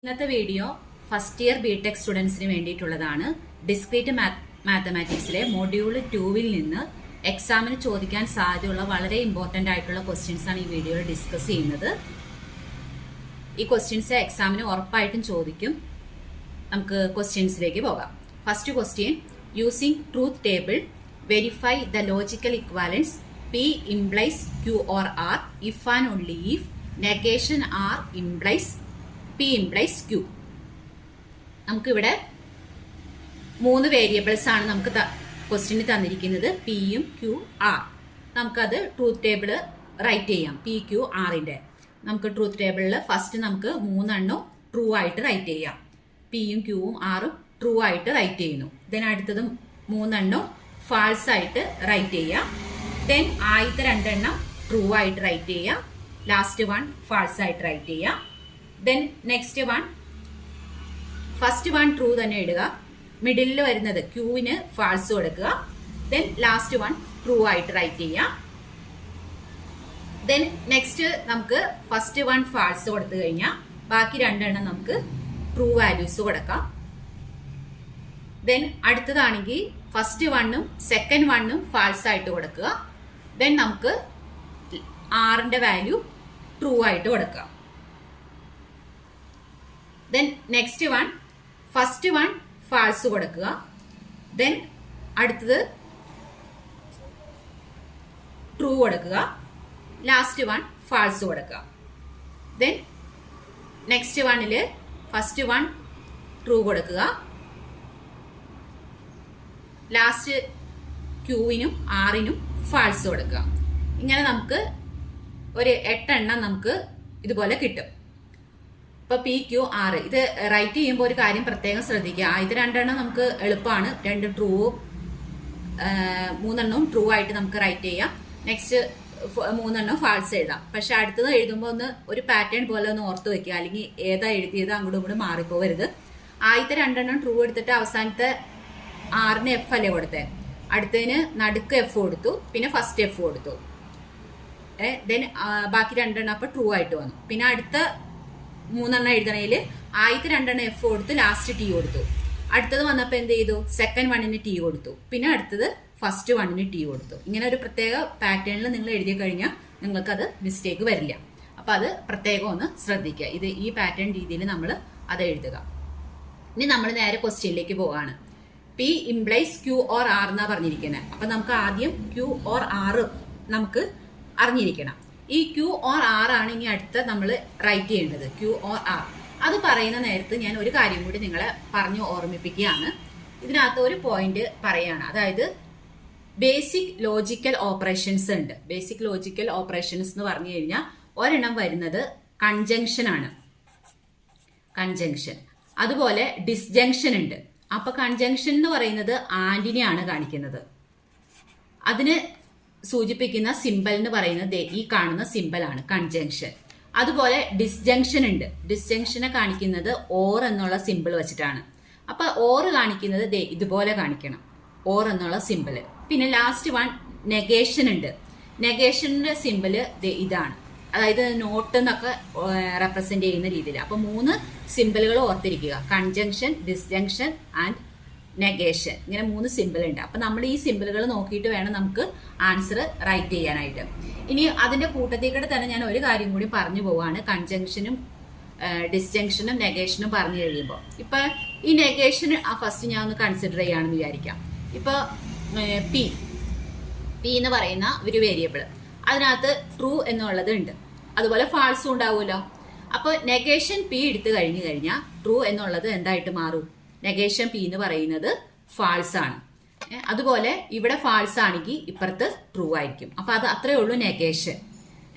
ഇന്നത്തെ video first year BTech സ്റ്റുഡൻസിന് വേണ്ടിയിട്ടുള്ളതാണ്. ഡിസ്ക്രീറ്റ് മാത്തമാറ്റിക്സിലെ മൊഡ്യൂൾ 2-ൽ നിന്ന് എക്സാമിന് ചോദിക്കാൻ സാധ്യതയുള്ള വളരെ ഇമ്പോർട്ടൻ്റ് ആയിട്ടുള്ള ക്വസ്റ്റ്യൻസ് ആണ് ഈ വീഡിയോയിൽ ഡിസ്കസ് ചെയ്യുന്നത്. ഈ ക്വസ്റ്റ്യൻസ് എക്സാമിന് ഉറപ്പായിട്ടും ചോദിക്കും. നമുക്ക് ക്വസ്റ്റ്യൻസിലേക്ക് പോകാം. First question, using truth table verify the logical equivalence P implies Q or R if and only if negation R implies P implies Q. നമുക്കിവിടെ 3 വേരിയബിൾസ് ആണ് നമുക്ക് ക്വസ്റ്റ്യന് തന്നിരിക്കുന്നത്, പിയും ക്യൂ ആർ. നമുക്കത് ട്രൂത്ത് ടേബിൾ റൈറ്റ് ചെയ്യാം. P Q ആറിന്റെ നമുക്ക് truth ടേബിളിൽ ഫസ്റ്റ് നമുക്ക് 3 എണ്ണം ട്രൂ ആയിട്ട് റൈറ്റ് ചെയ്യാം. പിയും ക്യൂവും ആറും ട്രൂ ആയിട്ട് റൈറ്റ് ചെയ്യുന്നു. ദെൻ അടുത്തതും 3 എണ്ണം ഫാൾസ് ആയിട്ട് റൈറ്റ് ചെയ്യാം. ദെൻ ആദ്യത്തെ 2 എണ്ണം ട്രൂ ആയിട്ട് റൈറ്റ് ചെയ്യാം. ലാസ്റ്റ് 1 ഫാൾസ് ആയിട്ട് റൈറ്റ് ചെയ്യാം. ദെൻ നെക്സ്റ്റ് 1 ഫസ്റ്റ് 1 ട്രൂ തന്നെ ഇടുക. മിഡിലിൽ വരുന്നത് ക്യൂവിന് ഫാൾസ് കൊടുക്കുക. ദെൻ ലാസ്റ്റ് 1 ട്രൂ ആയിട്ട് റൈറ്റ് ചെയ്യാം. ദെൻ നെക്സ്റ്റ് നമുക്ക് ഫസ്റ്റ് 1 ഫാൾസ് കൊടുത്തു കഴിഞ്ഞാൽ ബാക്കി 2 എണ്ണം നമുക്ക് ട്രൂ വാല്യൂസ് കൊടുക്കാം. ദെൻ അടുത്തതാണെങ്കിൽ ഫസ്റ്റ് 1ഉം സെക്കൻഡ് 1ഉം ഫാൾസ് ആയിട്ട് കൊടുക്കുക. ദെൻ നമുക്ക് ആറിന്റെ വാല്യൂ ട്രൂ ആയിട്ട് കൊടുക്കുക. ദെൻ നെക്സ്റ്റ് 1 ഫസ്റ്റ് 1 ഫാൾസ് കൊടുക്കുക. ദെൻ അടുത്തത് ട്രൂ കൊടുക്കുക. ലാസ്റ്റ് 1 ഫാൾസ് കൊടുക്കുക. ദെൻ നെക്സ്റ്റ് 1ൽ ഫസ്റ്റ് 1 ട്രൂ കൊടുക്കുക. ലാസ്റ്റ് ക്യൂവിനും ആറിനും ഫാൾസ് കൊടുക്കുക. ഇങ്ങനെ നമുക്ക് ഒരു 8 എണ്ണം നമുക്ക് ഇതുപോലെ കിട്ടും. ഇപ്പൊ പി ക്യൂ ആറ് ഇത് റൈറ്റ് ചെയ്യുമ്പോൾ ഒരു കാര്യം പ്രത്യേകം ശ്രദ്ധിക്കുക. ആദ്യത്തെ 2 എണ്ണം നമുക്ക് എളുപ്പമാണ്, 2 ട്രൂവും 3 എണ്ണവും ട്രൂ ആയിട്ട് നമുക്ക് റൈറ്റ് ചെയ്യാം. നെക്സ്റ്റ് 3 എണ്ണം ഫാൾസ് എഴുതാം. പക്ഷെ അടുത്തത് എഴുതുമ്പോൾ ഒരു പാറ്റേൺ പോലെ ഒന്ന് ഓർത്ത് വെക്കുക, അല്ലെങ്കിൽ ഏതാ എഴുതിയത് അങ്ങോട്ടും ഇങ്ങോട്ടും മാറിപ്പോവരുത്. ആദ്യത്തെ 2 എണ്ണം ട്രൂ എടുത്തിട്ട് അവസാനത്തെ 6ന് എഫ് അല്ലേ കൊടുത്തേ, അടുത്തതിന് നടുക്ക് എഫ് കൊടുത്തു, പിന്നെ ഫസ്റ്റ് എഫ് കൊടുത്തു. ദെൻ ബാക്കി 2 എണ്ണം അപ്പൊ ട്രൂ ആയിട്ട് വന്നു. പിന്നെ അടുത്ത 3 എണ്ണം എഴുതണേല് ആദ്യത്തെ 2 എണ്ണം എഫ് കൊടുത്തു, ലാസ്റ്റ് ടി കൊടുത്തു. അടുത്തത് വന്നപ്പോൾ എന്ത് ചെയ്തു, സെക്കൻഡ് 1ന് ടി കൊടുത്തു, പിന്നെ അടുത്തത് ഫസ്റ്റ് 1ന് ടി കൊടുത്തു. ഇങ്ങനെ ഒരു പ്രത്യേക പാറ്റേണിൽ നിങ്ങൾ എഴുതി കഴിഞ്ഞാൽ നിങ്ങൾക്കത് മിസ്റ്റേക്ക് വരില്ല. അപ്പൊ അത് പ്രത്യേകം ഒന്ന് ശ്രദ്ധിക്കുക. ഇത് ഈ പാറ്റേൺ രീതിയിൽ നമ്മൾ അത് എഴുതുക. ഇനി നമ്മൾ നേരെ ക്വസ്റ്റ്യനിലേക്ക് പോവാണ്. P implies Q or R എന്നാ പറഞ്ഞിരിക്കുന്നത്. അപ്പൊ നമുക്ക് ആദ്യം ക്യൂ ഓർ ആർ നമുക്ക് അറിഞ്ഞിരിക്കണം. ഈ ക്യൂ ഓർ ആർ ആണ് ഇനി അടുത്ത നമ്മൾ റൈറ്റ് ചെയ്യേണ്ടത്, ക്യൂ ഓർ ആർ. അത് പറയുന്ന നേരത്ത് ഞാൻ ഒരു കാര്യം കൂടി നിങ്ങളെ പറഞ്ഞു ഓർമ്മിപ്പിക്കുകയാണ്. ഇതിനകത്ത് ഒരു പോയിന്റ് പറയാണ്, അതായത് ബേസിക് ലോജിക്കൽ ഓപ്പറേഷൻസ് ഉണ്ട്. ബേസിക് ലോജിക്കൽ ഓപ്പറേഷൻസ് എന്ന് പറഞ്ഞു കഴിഞ്ഞാൽ ഒരെണ്ണം വരുന്നത് കൺജങ്ഷൻ ആണ്, കൺജങ്ഷൻ. അതുപോലെ ഡിസ്ജങ്ഷൻ ഉണ്ട്. അപ്പൊ കൺജങ്ഷൻ എന്ന് പറയുന്നത് ആന്റിനെയാണ് കാണിക്കുന്നത്. അതിന് സൂചിപ്പിക്കുന്ന സിമ്പൽ എന്ന് പറയുന്നത് ഈ കാണുന്ന സിമ്പൽ ആണ്, കൺജങ്ഷൻ. അതുപോലെ ഡിസ്ജങ്ഷൻ ഉണ്ട്. ഡിസ്ജങ്ഷനെ കാണിക്കുന്നത് ഓർ എന്നുള്ള സിമ്പിൾ വെച്ചിട്ടാണ്. അപ്പൊ ഓർ കാണിക്കുന്നത് ഇതുപോലെ കാണിക്കണം, ഓർ എന്നുള്ള സിമ്പിള്. പിന്നെ ലാസ്റ്റ് 1 നെഗേഷൻ ഉണ്ട്. നെഗേഷന്റെ സിമ്പിള് ഇതാണ്, അതായത് നോട്ട് എന്നൊക്കെ റെപ്രസെന്റ് ചെയ്യുന്ന രീതിയിൽ. അപ്പൊ 3 സിമ്പിളുകൾ ഓർത്തിരിക്കുക, കൺജങ്ഷൻ, ഡിസ്ജങ്ഷൻ ആൻഡ് നെഗേഷൻ. ഇങ്ങനെ 3 സിമ്പിൾ ഉണ്ട്. അപ്പൊ നമ്മൾ ഈ സിമ്പിളുകൾ നോക്കിയിട്ട് വേണം നമുക്ക് ആൻസർ റൈറ്റ് ചെയ്യാനായിട്ട്. ഇനി അതിന്റെ കൂട്ടത്തിൽ കൂടെ തന്നെ ഞാൻ ഒരു കാര്യം കൂടി പറഞ്ഞു പോവാണ്. കൺജങ്ഷനും ഡിസ്ജങ്ഷനും നെഗേഷനും പറഞ്ഞു കഴിയുമ്പോൾ ഇപ്പൊ ഈ നെഗേഷൻ ഫസ്റ്റ് ഞാൻ ഒന്ന് കൺസിഡർ ചെയ്യാണെന്ന് വിചാരിക്കാം. ഇപ്പൊ പി എന്ന് പറയുന്ന ഒരു വേരിയബിൾ, അതിനകത്ത് ട്രൂ എന്നുള്ളത് ഉണ്ട്, അതുപോലെ ഫാൾസും ഉണ്ടാവുമല്ലോ. അപ്പൊ നെഗേഷൻ പി എടുത്തു കഴിഞ്ഞു കഴിഞ്ഞാൽ ട്രൂ എന്നുള്ളത് എന്തായിട്ട് മാറും, നെഗേഷൻ പി എന്ന് പറയുന്നത് ഫാൾസ് ആണ്. അതുപോലെ ഇവിടെ ഫാൾസ് ആണെങ്കിൽ ഇപ്പുറത്ത് ട്രൂ ആയിരിക്കും. അപ്പൊ അത് അത്രേ ഉള്ളൂ നെഗേഷൻ.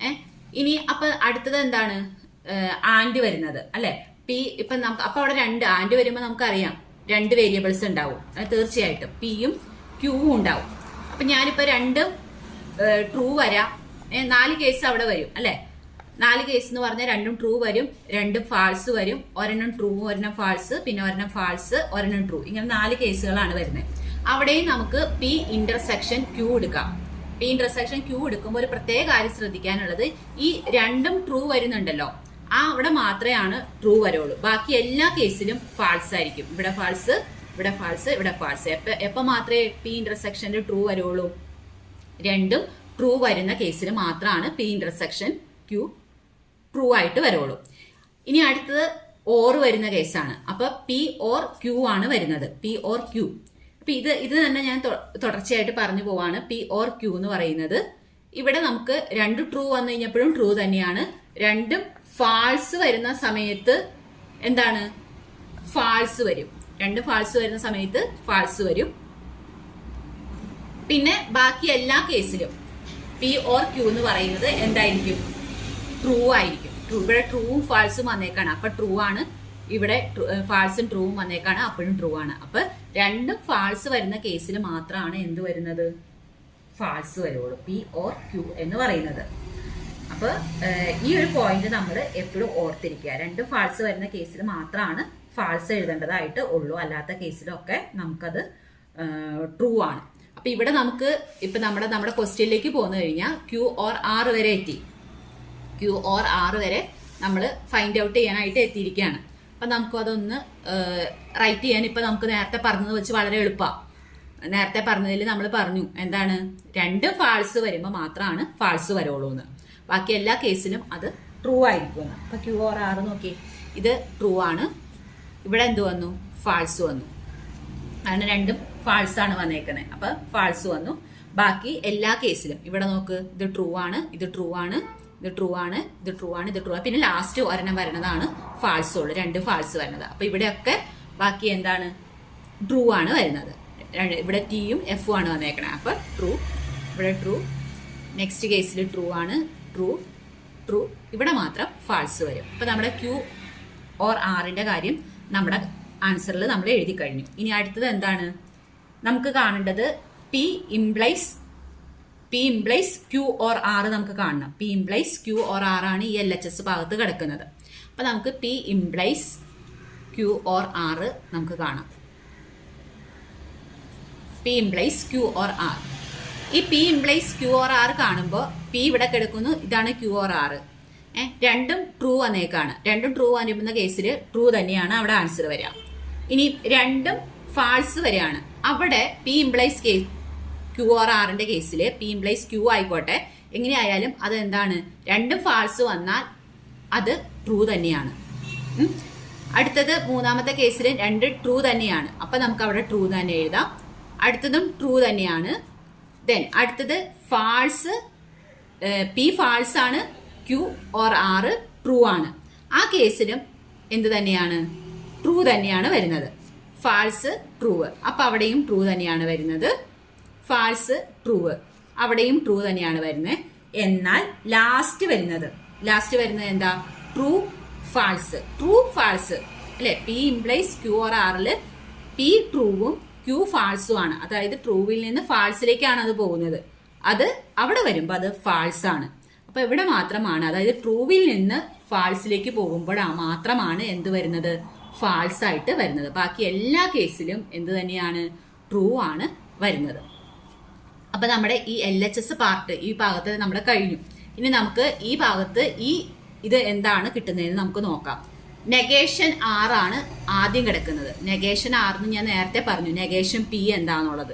ഇനി അപ്പൊ അടുത്തത് എന്താണ്, ആൻഡ് വരുന്നത് അല്ലെ. പി ഇപ്പൊ നമുക്ക് അപ്പൊ അവിടെ 2 ആൻഡ് വരുമ്പോൾ നമുക്കറിയാം 2 വേരിയബിൾസ് ഉണ്ടാവും തീർച്ചയായിട്ടും, പിയും ക്യൂവും ഉണ്ടാവും. അപ്പൊ ഞാനിപ്പോ 2 ട്രൂ വരാം, 4 കേസ് അവിടെ വരും അല്ലെ. 4 കേസ് എന്ന് പറഞ്ഞാൽ 2ഉം ട്രൂ വരും, 2 ഫാൾസ് വരും, ഒരെണ്ണം ട്രൂ, ഒരെണ്ണം ഫാൾസ്, പിന്നെ ഒരെണ്ണം ഫാൾസ്, ഒരെണ്ണം ട്രൂ. ഇങ്ങനെ 4 കേസുകളാണ് വരുന്നത്. അവിടെയും നമുക്ക് പി ഇന്റർസെക്ഷൻ ക്യൂ എടുക്കാം. പി ഇന്റർസെക്ഷൻ ക്യൂ എടുക്കുമ്പോൾ ഒരു പ്രത്യേക കാര്യം ശ്രദ്ധിക്കാനുള്ളത്, ഈ 2ഉം ട്രൂ വരുന്നുണ്ടല്ലോ, അവിടെ മാത്രമേ ട്രൂ വരുള്ളൂ. ബാക്കി എല്ലാ കേസിലും ഫാൾസ് ആയിരിക്കും. ഇവിടെ ഫാൾസ്, ഇവിടെ ഫാൾസ്, ഇവിടെ ഫാൾസ്. എപ്പോൾ മാത്രമേ പി ഇന്റർസെക്ഷനിൽ ട്രൂ വരുള്ളൂ? രണ്ടും ട്രൂ വരുന്ന കേസിൽ മാത്രമാണ് പി ഇന്റർസെക്ഷൻ ക്യൂ ട്രൂ ആയിട്ട് വരുള്ളൂ. ഇനി അടുത്തത് ഓർ വരുന്ന കേസാണ്. അപ്പൊ പി ഓർ ക്യൂ ആണ് വരുന്നത്. P or Q. അപ്പൊ ഇത് തന്നെ ഞാൻ തുടർച്ചയായിട്ട് പറഞ്ഞു പോവാണ്. പി ഓർ ക്യൂ എന്ന് പറയുന്നത് ഇവിടെ നമുക്ക് രണ്ട് ട്രൂ വന്നു കഴിഞ്ഞപ്പോഴും ട്രൂ തന്നെയാണ്. രണ്ടും ഫാൾസ് വരുന്ന സമയത്ത് എന്താണ്? ഫാൾസ് വരും. രണ്ട് ഫാൾസ് വരുന്ന സമയത്ത് ഫാൾസ് വരും. പിന്നെ ബാക്കി എല്ലാ കേസിലും പി ഓർ ക്യൂ എന്ന് പറയുന്നത് എന്തായിരിക്കും? ട്രൂ ആയിരിക്കും. ഇവിടെ ട്രൂവും ഫാൾസും വന്നേക്കാണ്. അപ്പൊ ട്രൂ ആണ്. ഇവിടെ ഫാൾസും ട്രൂവും വന്നേക്കാണ്. അപ്പോഴും ട്രൂ ആണ്. അപ്പൊ രണ്ടും ഫാൾസ് വരുന്ന കേസിൽ മാത്രമാണ് എന്ത് വരുന്നത്? ഫാൾസ് വരുള്ളൂ. പി ഓർ ക്യൂ എന്ന് പറയുന്നത്. അപ്പൊ ഈ ഒരു പോയിന്റ് നമ്മൾ എപ്പോഴും ഓർത്തിരിക്കുക. രണ്ടും ഫാൾസ് വരുന്ന കേസിൽ മാത്രമാണ് ഫാൾസ് എഴുതേണ്ടതായിട്ട് ഉള്ളൂ. അല്ലാത്ത കേസിലൊക്കെ നമുക്കത് ട്രൂ ആണ്. അപ്പൊ ഇവിടെ നമുക്ക് ഇപ്പൊ നമ്മുടെ ക്വസ്റ്റ്യനിലേക്ക് പോന്നു കഴിഞ്ഞാൽ ക്യൂ ഓർ ആർ വരെ എത്തി. ക്യൂ ഓർ ആർ വരെ നമ്മൾ ഫൈൻഡ് ഔട്ട് ചെയ്യാനായിട്ട് എത്തിയിരിക്കുകയാണ്. അപ്പൊ നമുക്ക് അതൊന്ന് റൈറ്റ് ചെയ്യാൻ ഇപ്പൊ നമുക്ക് നേരത്തെ പറഞ്ഞത് വെച്ച് വളരെ എളുപ്പമാണ്. നേരത്തെ പറഞ്ഞതിൽ നമ്മൾ പറഞ്ഞു എന്താണ്? രണ്ട് ഫാൾസ് വരുമ്പോൾ മാത്രമാണ് ഫാൾസ് വരുള്ളൂ എന്ന്. ബാക്കി എല്ലാ കേസിലും അത് ട്രൂ ആയിരിക്കുമെന്ന്. അപ്പൊ ക്യൂ ഓർ ആർ നോക്കി, ഇത് ട്രൂ ആണ്. ഇവിടെ എന്ത് വന്നു? ഫാൾസ് വന്നു. അങ്ങനെ രണ്ടും ഫാൾസ് ആണ് വന്നേക്കുന്നത്. അപ്പൊ ഫാൾസ് വന്നു. ബാക്കി എല്ലാ കേസിലും ഇവിടെ നോക്ക്, ഇത് ട്രൂ ആണ്, ഇത് ട്രൂ ആണ്, ഇത് ട്രൂ ആണ്, ഇത് ട്രൂ ആണ്, ഇത് ട്രൂ ആണ്. പിന്നെ ലാസ്റ്റ് ഒരെണ്ണം വരുന്നതാണ് ഫാൾസ് ഉള്ളു. രണ്ട് ഫാൾസ് വരുന്നത്. അപ്പൊ ഇവിടെയൊക്കെ ബാക്കി എന്താണ്? ട്രൂ ആണ് വരുന്നത്. ഇവിടെ ടിയും എഫും ആണ് വന്നേക്കണേ. അപ്പൊ ട്രൂ, ഇവിടെ ട്രൂ. നെക്സ്റ്റ് കേസിൽ ട്രൂ ആണ്, ട്രൂ, ട്രൂ. ഇവിടെ മാത്രം ഫാൾസ് വരും. അപ്പൊ നമ്മുടെ ക്യൂ ഓർ ആറിന്റെ കാര്യം നമ്മുടെ ആൻസറിൽ നമ്മൾ എഴുതി കഴിഞ്ഞു. ഇനി അടുത്തത് എന്താണ് നമുക്ക് കാണേണ്ടത്? P implies Q or R നമുക്ക് കാണണം. P implies Q or R ആണ് ഈ LHS ഭാഗത്ത് കിടക്കുന്നത്. അപ്പൊ നമുക്ക് P implies Q or R നമുക്ക് കാണാം. P implies Q or R. ഈ P implies Q or R കാണുമ്പോൾ പി ഇവിടെ കിടക്കുന്നു, ഇതാണ് ക്യൂ ഓർ ആർ. രണ്ടും ട്രൂ വന്നേക്കാണ്. രണ്ടും ട്രൂ വന്നിരുന്ന കേസിൽ ട്രൂ തന്നെയാണ് അവിടെ ആൻസർ വരിക. ഇനി രണ്ടും ഫാൾസ് വരികയാണ്. അവിടെ പി ഇംപ്ലൈസ് ക്യൂ ഓർ ആറിന്റെ കേസിൽ പി ഇംപ്ലൈസ് ക്യൂ ആയിക്കോട്ടെ, എങ്ങനെയായാലും അത് എന്താണ്? രണ്ടും ഫാൾസ് വന്നാൽ അത് ട്രൂ തന്നെയാണ്. അടുത്തത് മൂന്നാമത്തെ കേസിൽ രണ്ട് ട്രൂ തന്നെയാണ്. അപ്പൊ നമുക്ക് അവിടെ ട്രൂ തന്നെ എഴുതാം. അടുത്തതും ട്രൂ തന്നെയാണ്. ദെൻ അടുത്തത് ഫാൾസ്, പി ഫാൾസ് ആണ്, ക്യൂ ഓർ ആർ ട്രൂ ആണ്. ആ കേസിലും എന്ത് തന്നെയാണ്? ട്രൂ തന്നെയാണ് വരുന്നത്. False, true. അപ്പൊ അവിടെയും ട്രൂ തന്നെയാണ് വരുന്നത്. ഫാൾസ്, ട്രൂ, അവിടെയും ട്രൂ തന്നെയാണ് വരുന്നത്. എന്നാൽ ലാസ്റ്റ് വരുന്നത് എന്താ? True false. ട്രൂ ഫാൾസ് അല്ലെ? പി ഇംപ്ലൈസ് ക്യൂ ഓർ ആറിൽ പി ട്രൂവും ക്യൂ ഫാൾസും ആണ്. അതായത് ട്രൂവിൽ നിന്ന് ഫാൾസിലേക്കാണ് അത് പോകുന്നത്. അത് അവിടെ വരുമ്പോൾ അത് ഫാൾസ് ആണ്. അപ്പൊ ഇവിടെ മാത്രമാണ്, അതായത് ട്രൂവിൽ നിന്ന് ഫാൾസിലേക്ക് പോകുമ്പോൾ മാത്രമാണ് എന്ത് വരുന്നത്? ഫാൾസ് ആയിട്ട് വരുന്നത്. ബാക്കി എല്ലാ കേസിലും എന്ത് തന്നെയാണ്? ട്രൂ ആണ് വരുന്നത്. അപ്പൊ നമ്മുടെ ഈ LHS പാർട്ട് ഈ ഭാഗത്ത് നമ്മുടെ കഴിഞ്ഞു. ഇനി നമുക്ക് ഈ ഭാഗത്ത് ഇത് എന്താണ് കിട്ടുന്നതെന്ന് നമുക്ക് നോക്കാം. നെഗേഷൻ ആർ ആണ് ആദ്യം കിടക്കുന്നത്. നെഗേഷൻ ആറിന് ഞാൻ നേരത്തെ പറഞ്ഞു. നെഗേഷൻ പി എന്താണെന്നുള്ളത്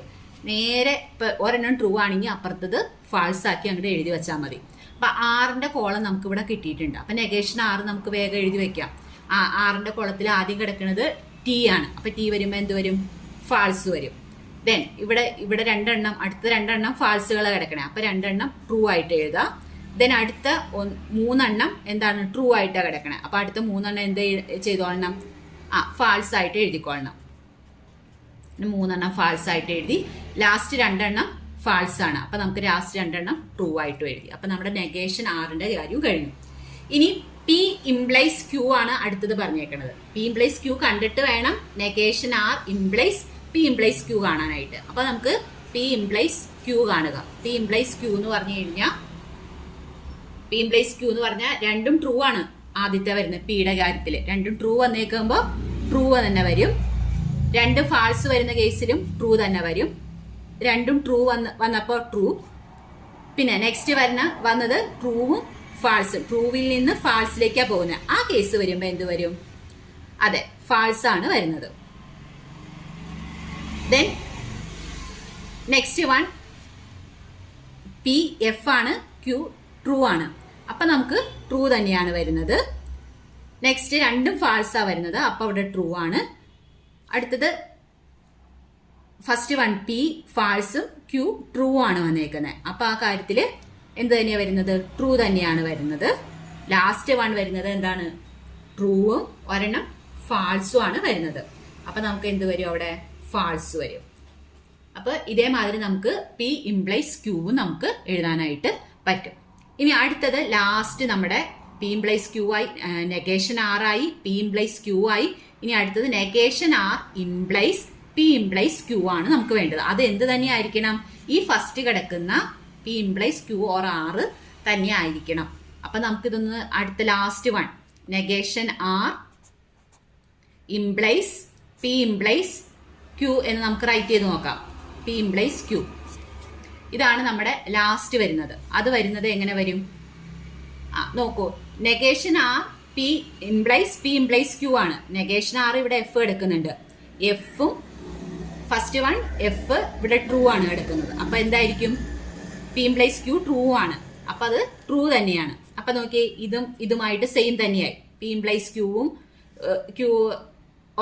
നേരെ ഇപ്പൊ ഒരെണ്ണം ട്രൂ ആണെങ്കിൽ അപ്പുറത്തത് ഫാൾസ് ആക്കി അങ്ങോട്ട് എഴുതി വെച്ചാൽ മതി. അപ്പൊ ആറിന്റെ കോളം നമുക്ക് ഇവിടെ കിട്ടിയിട്ടുണ്ട്. അപ്പൊ നെഗേഷൻ ആറ് നമുക്ക് വേഗം എഴുതി വെക്കാം. ആറിന്റെ കോളത്തിൽ ആദ്യം കിടക്കുന്നത് ടി ആണ്. അപ്പൊ ടി വരുമ്പോ എന്ത് വരും? ഫാൾസ് വരും. ദെൻ ഇവിടെ രണ്ടെണ്ണം, അടുത്ത രണ്ടെണ്ണം ഫാൾസുകൾ കിടക്കണേ. അപ്പൊ രണ്ടെണ്ണം ട്രൂ ആയിട്ട് എഴുതാം. ദെൻ അടുത്ത മൂന്നെണ്ണം എന്താണ്? ട്രൂ ആയിട്ടാണ് കിടക്കണേ. അപ്പൊ അടുത്ത മൂന്നെണ്ണം എന്ത് ചെയ്തോളണം? ഫാൾസ് ആയിട്ട് എഴുതിക്കൊള്ളണം. മൂന്നെണ്ണം ഫാൾസ് ആയിട്ട് എഴുതി. ലാസ്റ്റ് രണ്ടെണ്ണം ഫാൾസ് ആണ്. അപ്പൊ നമുക്ക് ലാസ്റ്റ് രണ്ടെണ്ണം ട്രൂ ആയിട്ട് എഴുതി. അപ്പൊ നമ്മുടെ നെഗേഷൻ ആറിന്റെ കാര്യവും കഴിഞ്ഞു. ഇനി പി ഇംപ്ലൈസ് ക്യൂ ആണ് അടുത്തത് പറഞ്ഞേക്കണത്. പി ഇംപ്ലൈസ് ക്യൂ കണ്ടിട്ട് വേണം negation R implies P implies Q കാണാനായിട്ട്. അപ്പൊ നമുക്ക് പി ഇംപ്ലൈസ് ക്യൂ കാണുക. പി ഇംപ്ലൈസ് ക്യൂ എന്ന് പറഞ്ഞു കഴിഞ്ഞാൽ രണ്ടും ട്രൂ ആണ് ആദ്യത്തെ വരുന്നത്. പിയുടെ കാര്യത്തിൽ രണ്ടും ട്രൂ വന്നേക്കുമ്പോ ട്രൂ തന്നെ വരും. രണ്ട് ഫാൾസ് വരുന്ന കേസിലും ട്രൂ തന്നെ വരും. രണ്ടും ട്രൂ വന്നപ്പോ ട്രൂ. പിന്നെ നെക്സ്റ്റ് വന്നത് ട്രൂവും ഫാൾസ്, ട്രൂവിൽ നിന്ന് ഫാൾസിലേക്കാണ് പോകുന്നത്. ആ കേസ് വരുമ്പോൾ എന്ത് വരും? അതെ, ഫാൾസ് ആണ് വരുന്നത്. Then next one P F ആണ്, ക്യൂ ട്രൂ ആണ്. അപ്പൊ നമുക്ക് ട്രൂ തന്നെയാണ് വരുന്നത്. നെക്സ്റ്റ് രണ്ടും ഫാൾസാ വരുന്നത്, അപ്പൊ അവിടെ ട്രൂ ആണ്. അടുത്തത് ഫസ്റ്റ് വൺ പി ഫാൾസും ക്യൂ ട്രൂ ആണ് വന്നേക്കുന്നത്. അപ്പൊ ആ കാര്യത്തിൽ എന്ത് തന്നെയാണ് വരുന്നത്? ട്രൂ തന്നെയാണ് വരുന്നത്. ലാസ്റ്റ് വൺ വരുന്നത് എന്താണ്? ട്രൂവും ഒരെണ്ണം ഫാൾസും ആണ് വരുന്നത്. അപ്പൊ നമുക്ക് എന്ത് വരും? അവിടെ ഫാൾസ് വരും. അപ്പൊ ഇതേമാതിരി നമുക്ക് പി ഇംപ്ലൈസ് ക്യൂവും നമുക്ക് എഴുതാനായിട്ട് പറ്റും. ഇനി അടുത്തത് ലാസ്റ്റ് നമ്മുടെ പി ഇംപ്ലൈസ് ക്യൂ ആയി, നെഗേഷൻ ആർ ആയി, പി ഇംപ്ലൈസ് ക്യൂ ആയി. ഇനി അടുത്തത് negation R implies P implies Q ആണ് നമുക്ക് വേണ്ടത്. അത് എന്ത് തന്നെ ആയിരിക്കണം? ഈ ഫസ്റ്റ് കിടക്കുന്ന P implies Q or R തന്നെ ആയിരിക്കണം. അപ്പൊ നമുക്കിതൊന്ന് അടുത്ത last one negation R implies P implies Q എന്ന് നമുക്ക് റൈറ്റ് ചെയ്ത് നോക്കാം. പി ഇംപ്ലൈസ് ക്യൂ, ഇതാണ് നമ്മുടെ ലാസ്റ്റ് വരുന്നത്. അത് വരുന്നത് എങ്ങനെ വരും? നോക്കൂ, negation R P implies Q ആണ്. നെഗേഷൻ ആർ ഇവിടെ എഫ് എടുക്കുന്നുണ്ട്, എഫും ഫസ്റ്റ് വൺ എഫ് ഇവിടെ ട്രൂ ആണ് എടുക്കുന്നത്. അപ്പൊ എന്തായിരിക്കും? പി ഇംപ്ലൈസ് ക്യൂ ട്രൂ ആണ്. അപ്പൊ അത് ട്രൂ തന്നെയാണ്. അപ്പൊ നോക്കിയേ, ഇതുമായിട്ട് സെയിം തന്നെയായി. പി ഇംപ്ലൈസ് ക്യൂവും ക്യൂ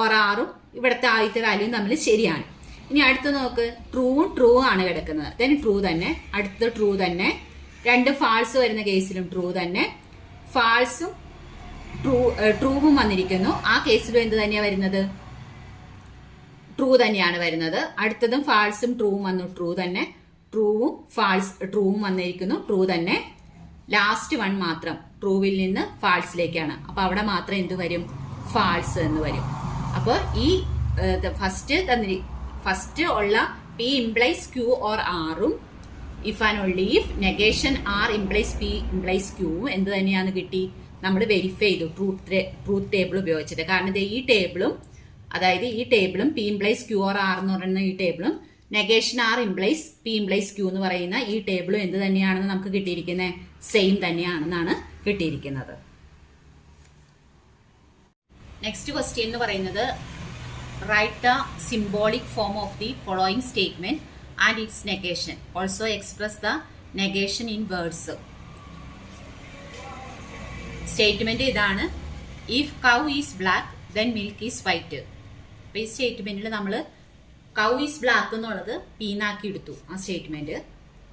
ഓർ ആറും ഇവിടുത്തെ ആദ്യത്തെ വാല്യൂ തമ്മിൽ ശരിയാണ്. ഇനി അടുത്ത് നോക്ക്, ട്രൂ ആണ് കിടക്കുന്നത്. ദെൻ ട്രൂ തന്നെ, അടുത്ത ട്രൂ തന്നെ. രണ്ട് ഫാൾസ് വരുന്ന കേസിലും ട്രൂ തന്നെ, ഫാൾസും ട്രൂവും വന്നിരിക്കുന്നു. ആ കേസിലും എന്ത് തന്നെയാണ് വരുന്നത്? ട്രൂ തന്നെയാണ് വരുന്നത്. അടുത്തതും ഫാൾസും ട്രൂവും വന്നു, ട്രൂ തന്നെ. ട്രൂവും വന്നിരിക്കുന്നു, ട്രൂ തന്നെ. ലാസ്റ്റ് വൺ മാത്രം ട്രൂവിൽ നിന്ന് ഫാൾസിലേക്കാണ്. അപ്പൊ അവിടെ മാത്രം എന്ത് വരും? ഫാൾസ് എന്ന് വരും. അപ്പോൾ ഈ ഫസ്റ്റ് ഉള്ള പി ഇംപ്ലൈസ് ക്യൂ ഓർ ആറും if and only if negation R implies P implies ക്യൂവും എന്ത് തന്നെയാന്ന് കിട്ടി? നമ്മൾ വെരിഫൈ ചെയ്തു ട്രൂത്ത് ടേബിൾ ഉപയോഗിച്ചിട്ട്. കാരണം ഈ ടേബിളും, അതായത് ഈ ടേബിളും P implies Q or R എന്ന് പറയുന്ന ഈ ടേബിളും negation R implies P implies Q എന്ന് പറയുന്ന ഈ ടേബിളും എന്ത് തന്നെയാണെന്ന് നമുക്ക് കിട്ടിയിരിക്കുന്നത്? സെയിം തന്നെയാണെന്നാണ് കിട്ടിയിരിക്കുന്നത്. നെക്സ്റ്റ് ക്വസ്റ്റ്യൻ എന്ന് പറയുന്നത് write the symbolic form of the following statement and its negation. Also express the negation in words. Statement ഇതാണ്, if cow is black then milk is white. അപ്പൊ ഈ സ്റ്റേറ്റ്മെന്റിൽ നമ്മൾ കൗ ഈസ് ബ്ലാക്ക് എന്നുള്ളത് പീന്നാക്കി എടുത്തു ആ സ്റ്റേറ്റ്മെന്റ്.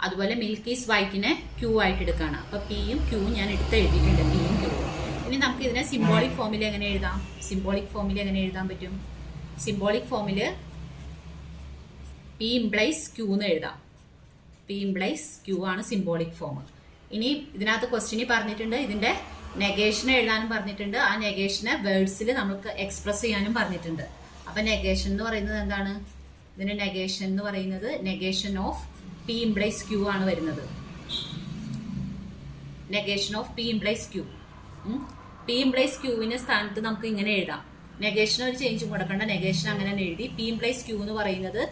അതുപോലെ മിൽക്ക് ഈസ് വൈറ്റിനെ ക്യൂ ആയിട്ട് എടുക്കുകയാണ്. അപ്പൊ പിയും ക്യൂവും ഞാൻ എഴുതിയിട്ടുണ്ട്, പിയും ക്യൂവും. ഇനി നമുക്ക് ഇതിനെ സിംബോളിക് ഫോമിൽ എങ്ങനെ എഴുതാം? സിംബോളിക് ഫോമിൽ എങ്ങനെ എഴുതാൻ പറ്റും? സിംബോളിക് ഫോമിൽ പി ഇംപ്ലൈസ് ക്യൂ എന്ന് എഴുതാം. പി ഇംപ്ലൈസ് ക്യൂ ആണ് സിംബോളിക് ഫോം. ഇനി ഇതിനകത്ത് ക്വസ്റ്റ്യനിൽ പറഞ്ഞിട്ടുണ്ട് ഇതിന്റെ നെഗേഷൻ എഴുതാനും പറഞ്ഞിട്ടുണ്ട്. ആ നെഗേഷനെ വേർഡ്സിൽ നമുക്ക് എക്സ്പ്രസ് ചെയ്യാനും പറഞ്ഞിട്ടുണ്ട്. അപ്പൊ നെഗേഷൻ എന്ന് പറയുന്നത് എന്താണ്? ഇതിന്റെ നെഗേഷൻ എന്ന് പറയുന്നത് negation of P implies Q ആണ് വരുന്നത്. Negation of P implies Q. P implies ക്യൂവിന്റെ സ്ഥാനത്ത് നമുക്ക് ഇങ്ങനെ എഴുതാം. നെഗേഷൻ ഒരു ചേഞ്ചും കൊടുക്കേണ്ട, നെഗേഷൻ അങ്ങനെ തന്നെ എഴുതി. പി ഇംപ്ലൈസ് ക്യൂ എന്ന് പറയുന്നത്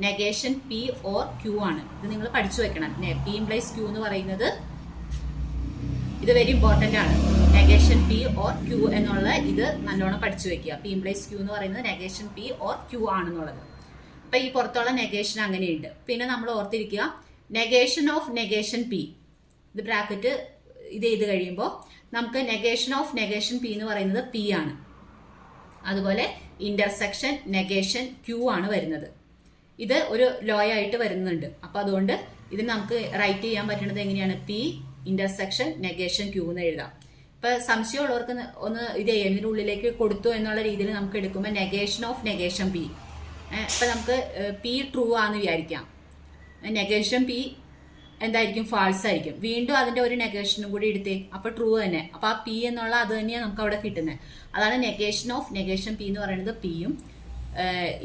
നെഗേഷൻ പി ഓർ ക്യൂ ആണ്. ഇത് നിങ്ങൾ പഠിച്ചു വെക്കണം. പി ഇംപ്ലൈസ് ക്യൂ എന്ന് പറയുന്നത് ഇത് വെരി ഇമ്പോർട്ടന്റ് ആണ്. നെഗേഷൻ പി ഓർ ക്യൂ എന്നുള്ള ഇത് നല്ലോണം പഠിച്ചു വെക്കുക. പി ഇംപ്ലൈസ് ക്യൂ എന്ന് പറയുന്നത് നെഗേഷൻ പി ഓർ ക്യൂ ആണെന്നുള്ളത്. അപ്പൊ ഈ പുറത്തുള്ള നെഗേഷൻ അങ്ങനെയുണ്ട്. പിന്നെ നമ്മൾ ഓർത്തിരിക്കുക നെഗേഷൻ ഓഫ് നെഗേഷൻ പി, ഇത് ബ്രാക്കറ്റ് ഇത് ചെയ്ത് കഴിയുമ്പോൾ നമുക്ക് നെഗേഷൻ ഓഫ് നെഗേഷൻ പി എന്ന് പറയുന്നത് പി ആണ്. അതുപോലെ ഇന്റർസെക്ഷൻ നെഗേഷൻ ക്യൂ ആണ് വരുന്നത്. ഇത് ഒരു ലോ ആയിട്ട് വരുന്നുണ്ട്. അപ്പൊ അതുകൊണ്ട് ഇത് നമുക്ക് റൈറ്റ് ചെയ്യാൻ പറ്റുന്നത് എങ്ങനെയാണ്? പി ഇന്റർസെക്ഷൻ നെഗേഷൻ ക്യൂ എന്ന് എഴുതാം. ഇപ്പൊ സംശയമുള്ളവർക്ക് ഒന്ന് ഇത് ഇതിന്റെ ഉള്ളിലേക്ക് കൊടുത്തു എന്നുള്ള രീതിയിൽ നമുക്ക് എടുക്കുമ്പോൾ നെഗേഷൻ ഓഫ് നെഗേഷൻ പി. ഇപ്പൊ നമുക്ക് പി ട്രൂ ആണെന്ന് വിചാരിക്കാം. നെഗേഷൻ പി എന്തായിരിക്കും? ഫാൾസ് ആയിരിക്കും. വീണ്ടും അതിന്റെ ഒരു നെഗേഷനും കൂടി എടുത്തേ, അപ്പൊ ട്രൂ തന്നെ. അപ്പൊ ആ പി എന്നുള്ള അത് തന്നെയാണ് നമുക്ക് അവിടെ കിട്ടുന്നത്. അതാണ് നെഗേഷൻ ഓഫ് നെഗേഷൻ പി എന്ന് പറയുന്നത്. പിയും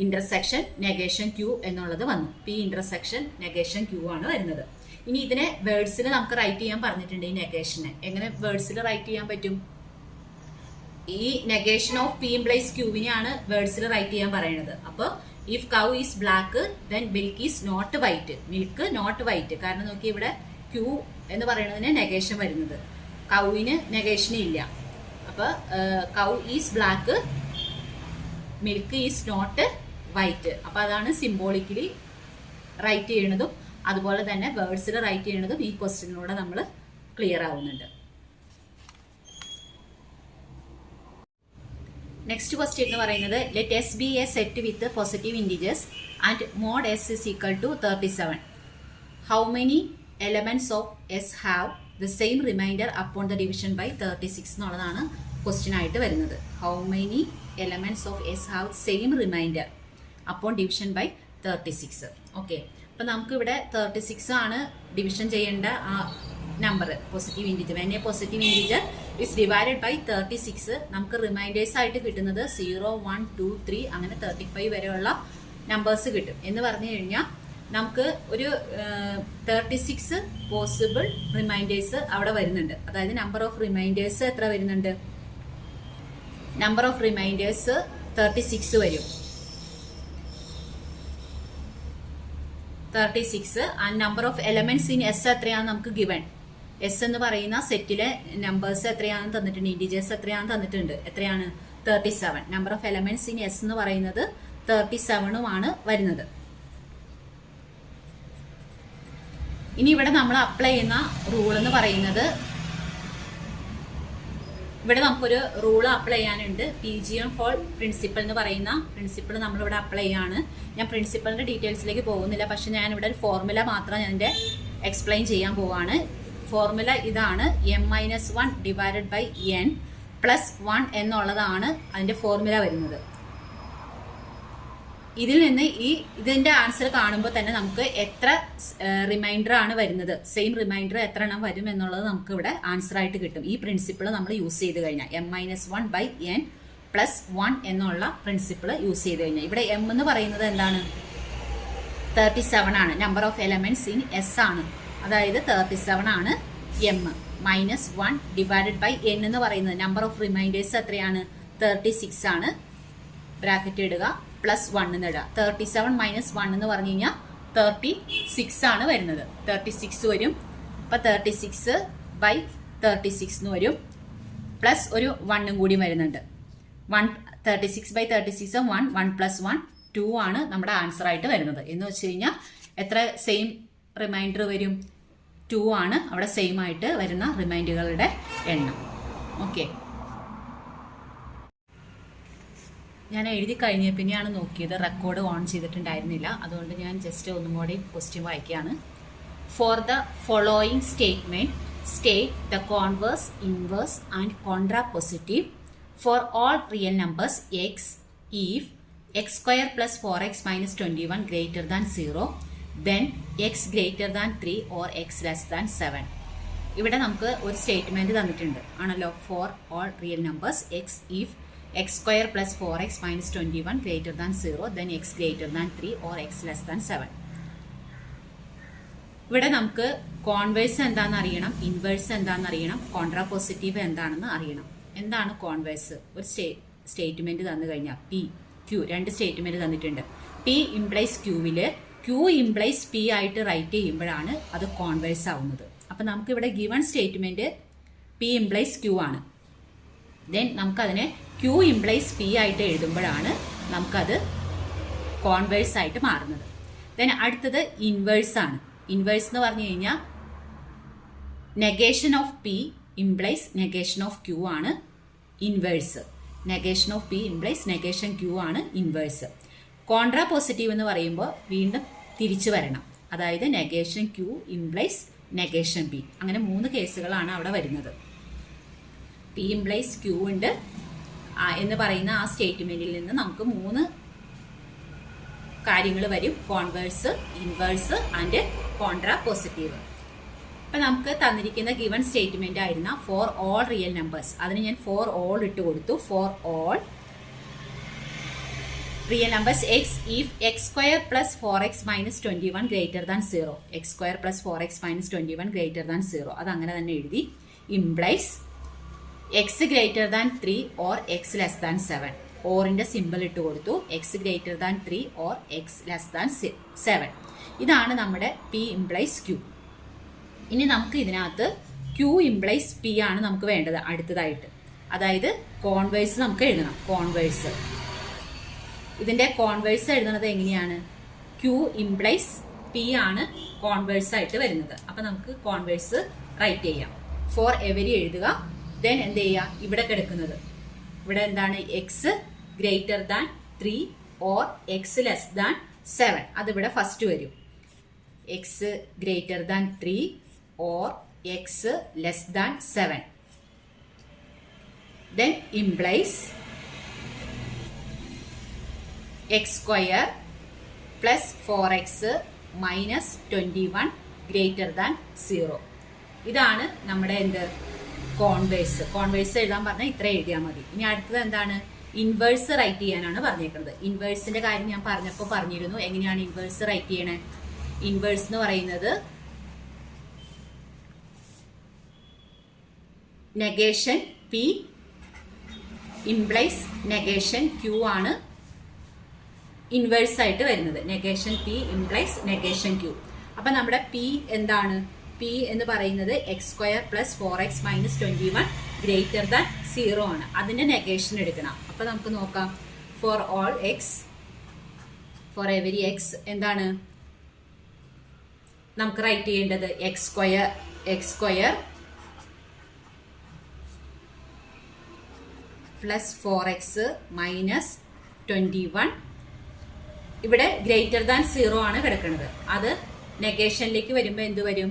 ഇന്റർസെക്ഷൻ നെഗേഷൻ ക്യൂ എന്നുള്ളത് വന്നു. പി ഇന്റർസെക്ഷൻ നെഗേഷൻ ക്യൂ ആണ് വരുന്നത്. ഇനി ഇതിനെ വേർഡ്സിൽ നമുക്ക് റൈറ്റ് ചെയ്യാൻ പറഞ്ഞിട്ടുണ്ട്. ഈ നെഗേഷനെ എങ്ങനെ വേർഡ്സിൽ റൈറ്റ് ചെയ്യാൻ പറ്റും? ഈ നെഗേഷൻ ഓഫ് പി ഇംപ്ലൈസ് ക്യൂവിനെയാണ് വേർഡ്സിൽ റൈറ്റ് ചെയ്യാൻ പറയുന്നത്. അപ്പൊ if cow is black then milk is not white. Milk not white. കാരണം നോക്കി ഇവിടെ ക്യൂ എന്ന് പറയുന്നതിന് നെഗേഷൻ വരുന്നത്. കൗവിന് നെഗേഷനും ഇല്ല. അപ്പോൾ cow is black, milk is not white. അപ്പോൾ അതാണ് സിംബോളിക്കലി റൈറ്റ് ചെയ്യണതും അതുപോലെ തന്നെ വേർഡ്സിൽ റൈറ്റ് ചെയ്യണതും ഈ ക്വസ്റ്റ്യനിലൂടെ നമ്മൾ ക്ലിയർ ആവുന്നുണ്ട്. നെക്സ്റ്റ് ക്വസ്റ്റ്യൻ എന്ന് പറയുന്നത് let S be a set with positive integers and mod S is equal to 37. How many elements of S have the same remainder upon the division by 36 എന്നുള്ളതാണ് question ആയിട്ട് വരുന്നത്. How many elements of S have same remainder upon division by 36. Okay, അപ്പം നമുക്കിവിടെ 36 ആണ് division ചെയ്യേണ്ട ആ number, positive integer. When a positive integer is divided by 36 നമുക്ക് reminders ആയിട്ട് കിട്ടുന്നത് 0, 1, 2, 3 അങ്ങനെ 35 വരെയുള്ള നമ്പേഴ്സ് കിട്ടും. എന്ന് പറഞ്ഞു കഴിഞ്ഞാൽ നമുക്ക് ഒരു 36 പോസിബിൾ റിമൈൻഡേഴ്സ് അവിടെ വരുന്നുണ്ട്. അതായത് നമ്പർ ഓഫ് റിമൈൻഡേഴ്സ് എത്ര വരുന്നുണ്ട്? നമ്പർ ഓഫ് റിമൈൻഡേഴ്സ് 36 വരും. 36 and number of elements in S എത്രയാണെന്ന് നമുക്ക് ഗിവൺ. എസ് എന്ന് പറയുന്ന സെറ്റിലെ നമ്പേഴ്സ് എത്രയാണെന്ന് തന്നിട്ടുണ്ട്, ഇൻഡിജേഴ്സ് എത്രയാണെന്ന് തന്നിട്ടുണ്ട്. എത്രയാണ്? 37. Number of elements in S എന്ന് പറയുന്നത് 37 വരുന്നത്. ഇനി ഇവിടെ നമ്മൾ അപ്ലൈ ചെയ്യുന്ന റൂൾ എന്ന് പറയുന്നത്, ഇവിടെ നമുക്കൊരു റൂൾ അപ്ലൈ ചെയ്യാനുണ്ട്. പിജിഎം ഫോൾ പ്രിൻസിപ്പൽ എന്ന് പറയുന്ന പ്രിൻസിപ്പിൾ നമ്മളിവിടെ അപ്ലൈ ചെയ്യാണ്. ഞാൻ പ്രിൻസിപ്പലിന്റെ ഡീറ്റെയിൽസിലേക്ക് പോകുന്നില്ല, പക്ഷെ ഞാൻ ഇവിടെ ഒരു ഫോർമുല മാത്രം ഞാൻ എൻ്റെ എക്സ്പ്ലെയിൻ ചെയ്യാൻ പോവാണ്. ഫോർമുല ഇതാണ്, m-1 divided by n plus 1 എന്നുള്ളതാണ് അതിൻ്റെ ഫോർമുല വരുന്നത്. ഇതിൽ നിന്ന് ഇതിന്റെ ആൻസർ കാണുമ്പോൾ തന്നെ നമുക്ക് എത്ര റിമൈൻഡർ ആണ് വരുന്നത്, സെയിം റിമൈൻഡർ എത്ര എണ്ണം വരും എന്നുള്ളത് നമുക്ക് ഇവിടെ ആൻസർ ആയിട്ട് കിട്ടും. ഈ പ്രിൻസിപ്പിൾ നമ്മൾ യൂസ് ചെയ്ത് കഴിഞ്ഞാൽ m-1 ബൈ n പ്ലസ് 1 എന്നുള്ള പ്രിൻസിപ്പിൾ യൂസ് ചെയ്ത് കഴിഞ്ഞാൽ, ഇവിടെ m എന്ന് പറയുന്നത് എന്താണ്? 37 ആണ്. Number of elements in S ആണ്, അതായത് 37 ആണ് m. -1 ഡിവൈഡഡ് ബൈ n എന്ന് പറയുന്നത് നമ്പർ ഓഫ് റിമൈൻഡേഴ്സ് എത്രയാണ്? 36 ആണ്. ബ്രാക്കറ്റ് ഇടുക, പ്ലസ് 1 എന്ന് ഇടുക. 37 മൈനസ് 1 എന്ന് പറഞ്ഞു കഴിഞ്ഞാൽ 36 ആണ് വരുന്നത്. 36 വരും. അപ്പം 36 ബൈ 36 എന്ന് വരും. പ്ലസ് ഒരു 1 കൂടി വരുന്നുണ്ട്. 36 ബൈ 36 1 പ്ലസ് 1 2 ആണ് നമ്മുടെ ആൻസർ ആയിട്ട് വരുന്നത്. എന്ന് വെച്ച് കഴിഞ്ഞാൽ എത്ര സെയിം റിമൈൻഡർ വരും? 2 ആണ് അവിടെ സെയിം ആയിട്ട് വരുന്ന റിമൈൻഡറുകളുടെ എണ്ണം. ഓക്കെ, ഞാൻ എഴുതി കഴിഞ്ഞ പിന്നെയാണ് നോക്കിയത്, റെക്കോർഡ് ഓൺ ചെയ്തിട്ടുണ്ടായിരുന്നില്ല. അതുകൊണ്ട് ഞാൻ ജസ്റ്റ് ഒന്നും കൂടി ക്വസ്റ്റ്യൻ വായിക്കുകയാണ്. For the following statement state the converse, inverse and contrapositive four all real numbers x if x square plus 4x minus 21 greater than 0 then X greater than 3 or x less than 7. ഇവിടെ നമുക്ക് ഒരു statement തന്നിട്ടുണ്ട് ആണല്ലോ. Four all real numbers x if x square plus 4x minus 21 greater than 0 then x greater than 3 or x less than 7. ഇവിടെ നമുക്ക് converse എന്താണെന്ന് അറിയണം, inverse എന്താണെന്ന് അറിയണം, കോൺട്രാപോസിറ്റീവ് എന്താണെന്ന് അറിയണം. എന്താണ് കോൺവേഴ്സ്? ഒരു സ്റ്റേറ്റ്മെന്റ് തന്നു കഴിഞ്ഞാൽ പി ക്യൂ, രണ്ട് സ്റ്റേറ്റ്മെന്റ് തന്നിട്ടുണ്ട്. പി ഇംപ്ലൈസ് ക്യൂവിൽ ക്യൂ ഇംപ്ലൈസ് പി ആയിട്ട് റൈറ്റ് ചെയ്യുമ്പോഴാണ് അത് കോൺവേഴ്സ് ആവുന്നത്. അപ്പം നമുക്കിവിടെ given statement P implies Q ആണ്. ദെൻ നമുക്കതിനെ ക്യൂ ഇംപ്ലൈസ് പി ആയിട്ട് എഴുതുമ്പോഴാണ് നമുക്കത് കോൺവേഴ്സ് ആയിട്ട് മാറുന്നത്. ദെൻ അടുത്തത് ഇൻവേഴ്സ് ആണ്. ഇൻവേഴ്സ് എന്ന് പറഞ്ഞു കഴിഞ്ഞാൽ negation of P implies negation of Q ആണ് inverse. Negation of P implies negation Q ആണ് ഇൻവേഴ്സ്. കോൺട്രാപോസിറ്റീവ് എന്ന് പറയുമ്പോൾ വീണ്ടും തിരിച്ചു വരണം, അതായത് negation Q implies negation P. അങ്ങനെ 3 കേസുകളാണ് അവിടെ വരുന്നത്. പി ഇംപ്ലൈസ് ക്യൂ ഉണ്ട് എന്ന് പറയുന്ന ആ സ്റ്റേറ്റ്മെന്റിൽ നിന്ന് നമുക്ക് 3 കാര്യങ്ങൾ വരും: കോൺവേഴ്സ്, ഇൻവേഴ്സ് ആൻഡ് കോൺട്രാപോസിറ്റീവ്. ഇപ്പം നമുക്ക് തന്നിരിക്കുന്ന ഗിവൺ സ്റ്റേറ്റ്മെന്റ് ആയിരുന്ന ഫോർ ഓൾ റിയൽ നമ്പേഴ്സ്, അതിന് ഞാൻ ഫോർ ഓൾ ഇട്ട് കൊടുത്തു. For all real numbers x if x square plus 4x minus 21 greater than 0. X square plus 4x minus 21 greater than 0 അത് അങ്ങനെ തന്നെ എഴുതി. Implies x greater than 3 or x less than 7. ഓറിന്റെ simple ഇട്ട് കൊടുത്തു. X greater than 3 or x less than 7. ഇതാണ് നമ്മുടെ P implies Q. ഇനി നമുക്ക് ഇതിനകത്ത് ക്യൂ ഇംപ്ലൈസ് പി ആണ് നമുക്ക് വേണ്ടത് അടുത്തതായിട്ട്. അതായത് കോൺവേഴ്സ് നമുക്ക് എഴുതണം. കോൺവേഴ്സ്, ഇതിന്റെ കോൺവേഴ്സ് എഴുതുന്നത് എങ്ങനെയാണ്? ക്യൂ ഇംപ്ലൈസ് പി ആണ് കോൺവേഴ്സ് ആയിട്ട് വരുന്നത്. അപ്പൊ നമുക്ക് കോൺവേഴ്സ് റൈറ്റ് ചെയ്യാം. ഫോർ എവരി എഴുതുക. ദെൻ എന്ത് ചെയ്യുക? ഇവിടെ കിടക്കുന്നത് ഇവിടെ എന്താണ്? X greater than 3 or x less than 7. അതിവിടെ ഫസ്റ്റ് വരും. X greater than 3 or x less than 7. then implies x square plus 4x minus 21 greater than 0. ഇതാണ് നമ്മുടെ എന്ത്? കോൺവേഴ്സ്. കോൺവേഴ്സ് എഴുതാൻ പറഞ്ഞാൽ ഇത്ര എഴുതിയാൽ മതി. ഇനി അടുത്തത് എന്താണ്? ഇൻവേഴ്സ് റൈറ്റ് ചെയ്യാനാണ് പറഞ്ഞേക്കുന്നത്. ഇൻവേഴ്സിന്റെ കാര്യം ഞാൻ പറഞ്ഞിരുന്നു. എങ്ങനെയാണ് ഇൻവേഴ്സ് റൈറ്റ് ചെയ്യണേ? ഇൻവേഴ്സ് എന്ന് പറയുന്നത് negation P implies negation Q ആണ് ഇൻവേഴ്സ് ആയിട്ട് വരുന്നത്. Negation P implies negation Q. അപ്പൊ നമ്മുടെ പി എന്താണ്? പി എന്ന് പറയുന്നത് X square plus 4x minus 21 greater than 0 ആണ്. അതിന്റെ നെഗേഷൻ എടുക്കണം. അപ്പൊ നമുക്ക് നോക്കാം. For all X, for every X എന്താണ് നമുക്ക് റൈറ്റ് ചെയ്യേണ്ടത്? X square plus 4x minus 21. ഇവിടെ ഗ്രേറ്റർ ദാൻ 0 ആണ് കിടക്കുന്നത്. അത് നെഗേഷനിലേക്ക് വരുമ്പോൾ എന്ത് വരും?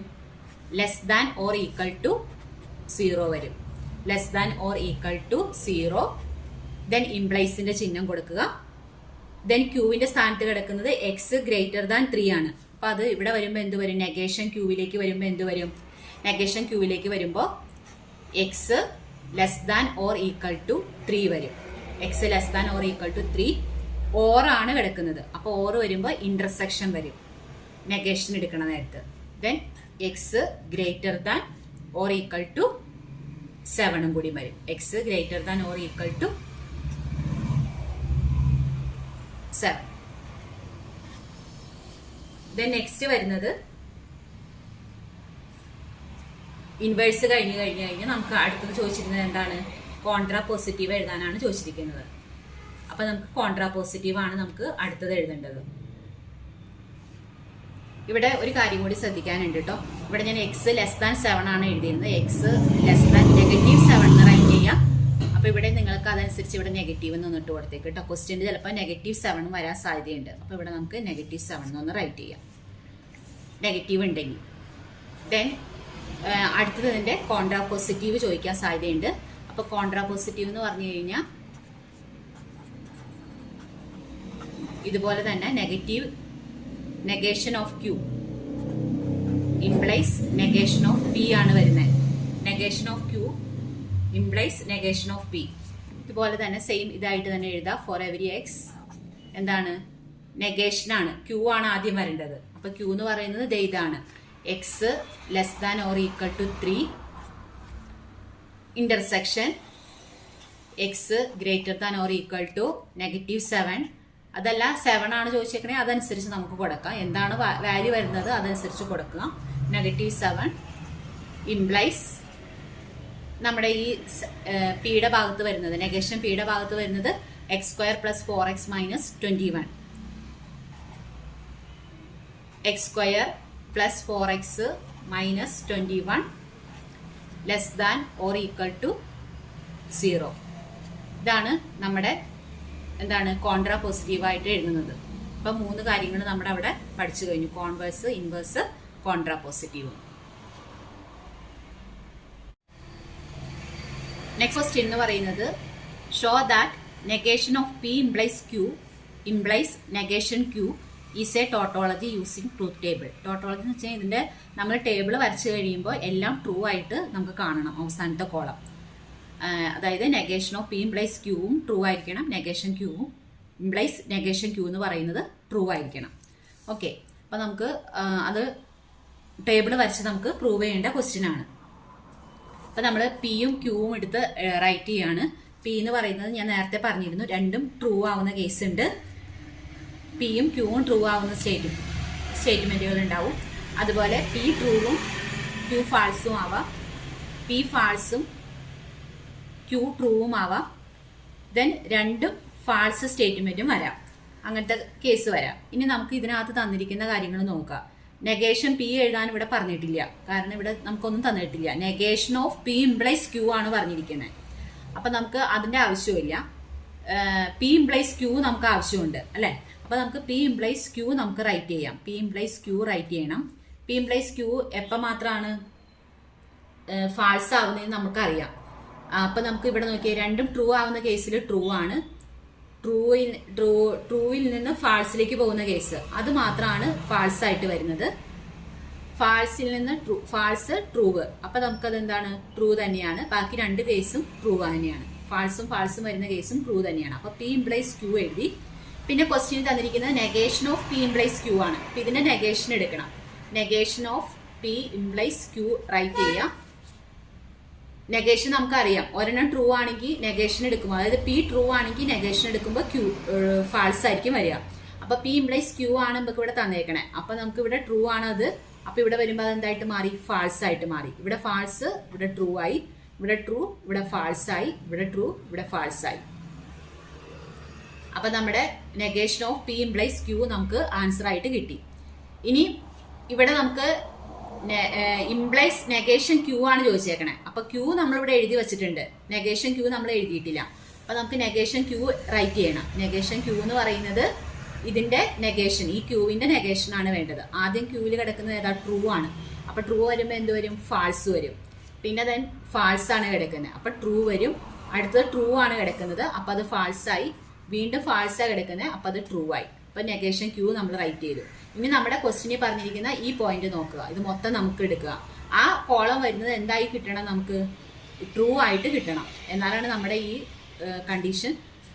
Less than or equal to 0 വരും. Less than or equal to 0. Then ഇംപ്ലൈസിന്റെ ചിഹ്നം കൊടുക്കുക. ദെൻ ക്യൂവിന്റെ സ്ഥാനത്ത് കിടക്കുന്നത് എക്സ് ഗ്രേറ്റർ ദാൻ 3 ആണ്. അപ്പൊ അത് ഇവിടെ വരുമ്പോൾ എന്ത് വരും? നെഗേഷൻ ക്യൂവിലേക്ക് വരുമ്പോൾ എന്ത് വരും? നെഗേഷൻ ക്യൂവിലേക്ക് വരുമ്പോൾ X less than or equal to 3 വരും. X less than or equal to 3. Or ആണ് കിടക്കുന്നത്. അപ്പോൾ ഓർ വരുമ്പോൾ ഇന്റർസെക്ഷൻ വരും നെഗേഷൻ എടുക്കണ നേരത്ത്. Then X greater than or equal to 7 കൂടി വരും. X greater than or equal to 7. Then next വരുന്നത് ഇൻവേഴ്സ് കഴിഞ്ഞ് നമുക്ക് അടുത്തത് ചോദിച്ചിരുന്നത് എന്താണ്? കോൺട്രാ പോസിറ്റീവ് എഴുതാനാണ് ചോദിച്ചിരിക്കുന്നത്. അപ്പൊ നമുക്ക് കോൺട്രാ പോസിറ്റീവ് ആണ് നമുക്ക് അടുത്തത് എഴുതേണ്ടത്. ഇവിടെ ഒരു കാര്യം കൂടി ശ്രദ്ധിക്കാനുണ്ട് കേട്ടോ. ഇവിടെ ഞാൻ എക്സ് ലെസ് ദാൻ 7 ആണ് എഴുതിയിരുന്നത്. എക്സ് ലെസ് ദാൻ -7 എന്ന് റൈറ്റ് ചെയ്യാം. അപ്പൊ ഇവിടെ നിങ്ങൾക്ക് അതനുസരിച്ച് ഇവിടെ നെഗറ്റീവ് എന്ന് ഇട്ട് കൊടുത്തേക്ക് കേട്ടോ. ക്വസ്റ്റ്യൻ ചിലപ്പോൾ -7 വരാൻ സാധ്യതയുണ്ട്. അപ്പൊ ഇവിടെ നമുക്ക് -7 എന്നൊന്ന് റൈറ്റ് ചെയ്യാം, നെഗറ്റീവ് ഉണ്ടെങ്കിൽ. ദെൻ അടുത്തതിന്റെ കോൺട്രാ പോസിറ്റീവ് ചോദിക്കാൻ സാധ്യതയുണ്ട്. അപ്പൊ കോൺട്രാ പോസിറ്റീവ് എന്ന് പറഞ്ഞു കഴിഞ്ഞാൽ ഇതുപോലെ തന്നെ negation of Q implies negation of P ആണ് വരുന്നത്. Negation of Q implies negation of P. ഇതുപോലെ തന്നെ സെയിം ഇതായിട്ട് തന്നെ എഴുതാം. ഫോർ എവരി എക്സ് എന്താണ്? നെഗേഷൻ ആണ്. ക്യൂ ആണ് ആദ്യം വരേണ്ടത്. അപ്പൊ ക്യൂ എന്ന് പറയുന്നത് ഇതാണ്. X less than or equal to 3 intersection X greater than or equal to -7. അതല്ല 7 ആണ് ചോദിച്ചേക്കണേ, അതനുസരിച്ച് നമുക്ക് കൊടുക്കാം. എന്താണ് വാല്യൂ വരുന്നത് അതനുസരിച്ച് കൊടുക്കുക. -7 ഇംപ്ലൈസ് നമ്മുടെ ഈ പിയുടെ ഭാഗത്ത് വരുന്നത്, നെഗേഷൻ പിയുടെ ഭാഗത്ത് വരുന്നത് X square plus 4x minus 21. X square plus 4x minus 21 less than or equal to 0. ഇതാണ് നമ്മുടെ എന്താണ് കോൺട്രാ പോസിറ്റീവായിട്ട് എഴുതുന്നത്. അപ്പൊ 3 കാര്യങ്ങൾ നമ്മുടെ അവിടെ പഠിച്ചു കഴിഞ്ഞു. Converse, inverse, contrapositive. Next question എന്ന് പറയുന്നത് show that negation of P implies Q implies negation Q is a tautology using truth table. Tautology എന്ന് വെച്ചാൽ ഇതിന്റെ നമ്മൾ ടേബിൾ വരച്ചു കഴിയുമ്പോൾ എല്ലാം ട്രൂ ആയിട്ട് നമുക്ക് കാണണം അവസാനത്തെ കോളം. അതായത് നെഗേഷൻ ഓഫ് പി ഇംപ്ലൈസ് ക്യൂവും ട്രൂ ആയിരിക്കണം, നെഗേഷൻ ക്യൂവും ഇംപ്ലൈസ് നെഗേഷൻ ക്യൂ എന്ന് പറയുന്നത് ട്രൂ ആയിരിക്കണം. ഓക്കെ, അപ്പം നമുക്ക് അത് ടേബിൾ വരച്ച് നമുക്ക് പ്രൂവ് ചെയ്യേണ്ട ക്വസ്റ്റ്യൻ ആണ്. അപ്പം നമ്മൾ പിയും ക്യൂവും എടുത്ത് റൈറ്റ് ചെയ്യാണ്. പി എന്ന് പറയുന്നത് ഞാൻ നേരത്തെ പറഞ്ഞിരുന്നു, രണ്ടും ട്രൂ ആവുന്ന കേസ് ഉണ്ട്. പിയും ക്യൂവും ട്രൂ ആവുന്ന സ്റ്റേറ്റ്മെന്റുകൾ ഉണ്ടാവും. അതുപോലെ പി ട്രൂവും ക്യൂ ഫാൾസും ആവാം. പി ഫാൾസും ക്യൂ ട്രൂവും ആവാം. ദെൻ രണ്ടും ഫാൾസ് സ്റ്റേറ്റ്മെന്റും വരാം. അങ്ങനത്തെ കേസ് വരാം. ഇനി നമുക്ക് ഇതിനകത്ത് തന്നിരിക്കുന്ന കാര്യങ്ങൾ നോക്കാം. നെഗേഷൻ പി എഴുതാൻ ഇവിടെ പറഞ്ഞിട്ടില്ല, കാരണം ഇവിടെ നമുക്കൊന്നും തന്നിട്ടില്ല. Negation of P implies Q ആണ് പറഞ്ഞിരിക്കുന്നത്. അപ്പൊ നമുക്ക് അതിന്റെ ആവശ്യമില്ല. പി ഇംപ്ലൈസ് ക്യൂ നമുക്ക് ആവശ്യമുണ്ട് അല്ലെ. അപ്പൊ നമുക്ക് പി ഇംപ്ലൈസ് ക്യൂ നമുക്ക് റൈറ്റ് ചെയ്യാം. പി ഇംപ്ലൈസ് ക്യൂ റൈറ്റ് ചെയ്യണം. പി ഇംപ്ലൈസ് ക്യൂ എപ്പോൾ മാത്രമാണ് ഫാൾസ് ആവുന്നതെന്ന് നമുക്കറിയാം. അപ്പൊ നമുക്ക് ഇവിടെ നോക്കിയാൽ രണ്ടും ട്രൂ ആവുന്ന കേസിൽ ട്രൂ ആണ്. ട്രൂവിൽ നിന്ന് ഫാൾസിലേക്ക് പോകുന്ന കേസ് അത് മാത്രമാണ് ഫാൾസ് ആയിട്ട് വരുന്നത്. ഫാൾസിൽ നിന്ന് ഫാൾസ് ട്രൂവ്, അപ്പൊ നമുക്കത് എന്താണ്, ട്രൂ തന്നെയാണ്. ബാക്കി രണ്ട് കേസും ട്രൂ തന്നെയാണ്. ഫാൾസും വരുന്ന കേസും ട്രൂ തന്നെയാണ്. അപ്പൊ പി ഇംപ്ലൈസ് ക്യൂ എഴുതി. പിന്നെ ക്വസ്റ്റ്യൻ തന്നിരിക്കുന്നത് negation of P implies Q ആണ്. അപ്പൊ ഇതിന്റെ നെഗേഷൻ എടുക്കണം. Negation of P implies Q write ചെയ്യാം. നെഗേഷൻ നമുക്കറിയാം, ഒരെണ്ണം ട്രൂ ആണെങ്കിൽ നെഗേഷൻ എടുക്കുമ്പോൾ, അതായത് പി ട്രൂ ആണെങ്കിൽ നെഗേഷൻ എടുക്കുമ്പോൾ ക്യൂ ഫാൾസ് ആയിരിക്കും വരിക. അപ്പൊ പി ഇംപ്ലൈസ് ക്യൂ ആണ് നമുക്ക് ഇവിടെ തന്നേക്കണേ. അപ്പൊ നമുക്ക് ഇവിടെ ട്രൂ ആണ് അത്. അപ്പൊ ഇവിടെ വരുമ്പോൾ അത് എന്തായിട്ട് മാറി, ഫാൾസ് ആയിട്ട് മാറി. ഇവിടെ ഫാൾസ്, ഇവിടെ ട്രൂ ആയി. ഇവിടെ ട്രൂ, ഇവിടെ ഫാൾസ് ആയി. ഇവിടെ ട്രൂ, ഇവിടെ ഫാൾസ് ആയി. അപ്പൊ നമ്മുടെ negation of P implies Q നമുക്ക് ആൻസർ ആയിട്ട് കിട്ടി. ഇനി ഇവിടെ നമുക്ക് ഇംപ്ലൈസ് നെഗേഷൻ ക്യൂ ആണ് ചോദിച്ചേക്കണേ. അപ്പൊ ക്യൂ നമ്മളിവിടെ എഴുതി വെച്ചിട്ടുണ്ട്, നെഗേഷൻ ക്യൂ നമ്മൾ എഴുതിയിട്ടില്ല. അപ്പൊ നമുക്ക് നെഗേഷൻ ക്യൂ റൈറ്റ് ചെയ്യണം. നെഗേഷൻ ക്യൂ എന്ന് പറയുന്നത് ഇതിന്റെ നെഗേഷൻ, ഈ ക്യൂവിന്റെ നെഗേഷൻ ആണ് വേണ്ടത്. ആദ്യം ക്യൂവിൽ കിടക്കുന്നത് ഏതാ, ട്രൂ ആണ്. അപ്പൊ ട്രൂ വരുമ്പോൾ എന്ത് വരും, ഫാൾസ് വരും. പിന്നെ ദെൻ ഫാൾസ് ആണ് കിടക്കുന്നത്, അപ്പൊ ട്രൂ വരും. അടുത്തത് ട്രൂ ആണ് കിടക്കുന്നത്, അപ്പൊ അത് ഫാൾസ് ആയി. വീണ്ടും ഫാൾസ് ആണ് കിടക്കുന്നത്, അപ്പൊ അത് ട്രൂ ആയി. അപ്പൊ നെഗേഷൻ ക്യൂ നമ്മൾ റൈറ്റ് ചെയ്തു. ഇനി നമ്മുടെ ക്വസ്റ്റിനിൽ പറഞ്ഞിരിക്കുന്ന ഈ പോയിന്റ് നോക്കുക. ഇത് മൊത്തം നമുക്ക് എടുക്കുക. ആ കോളം വരുന്നത് എന്തായി കിട്ടണം, നമുക്ക് ട്രൂ ആയിട്ട് കിട്ടണം. എന്നാലാണ് നമ്മുടെ ഈ കണ്ടീഷൻ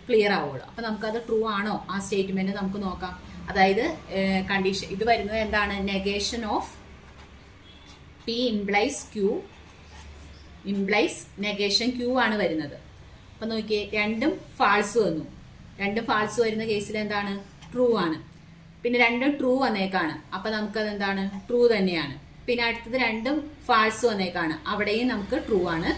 ക്ലിയർ ആവുള്ളൂ. അപ്പൊ നമുക്കത് ട്രൂ ആണോ ആ സ്റ്റേറ്റ്മെന്റ് നമുക്ക് നോക്കാം. അതായത് കണ്ടീഷൻ ഇത് വരുന്നത് എന്താണ്, negation of P implies Q implies negation Q ആണ് വരുന്നത്. അപ്പൊ നോക്കിയേ, രണ്ടും ഫാൾസ് വന്നു. രണ്ടും ഫാൾസ് വരുന്ന കേസിൽ എന്താണ്, ട്രൂ ആണ്. പിന്നെ രണ്ടും ട്രൂ വന്നേക്കാണ്, അപ്പൊ നമുക്കത് എന്താണ്, ട്രൂ തന്നെയാണ്. പിന്നെ അടുത്തത് രണ്ടും ഫാൾസ് വന്നേക്കാണ്, അവിടെയും നമുക്ക് ട്രൂ ആണ്.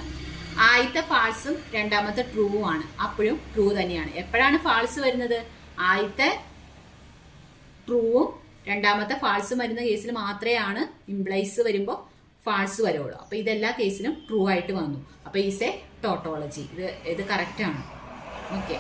ആദ്യത്തെ ഫാൾസും രണ്ടാമത്തെ ട്രൂവും ആണ്, അപ്പോഴും ട്രൂ തന്നെയാണ്. എപ്പോഴാണ് ഫാൾസ് വരുന്നത്, ആദ്യത്തെ ട്രൂവും രണ്ടാമത്തെ ഫാൾസും വരുന്ന കേസിൽ മാത്രമേ ഇംപ്ലൈസ് വരുമ്പോൾ ഫാൾസ് വരുള്ളൂ. അപ്പൊ ഇതെല്ലാ കേസിലും ട്രൂ ആയിട്ട് വന്നു. അപ്പൊ ഈസ് എ ടോട്ടോളജി. ഇത് കറക്റ്റ് ആണ്. ഓക്കെ.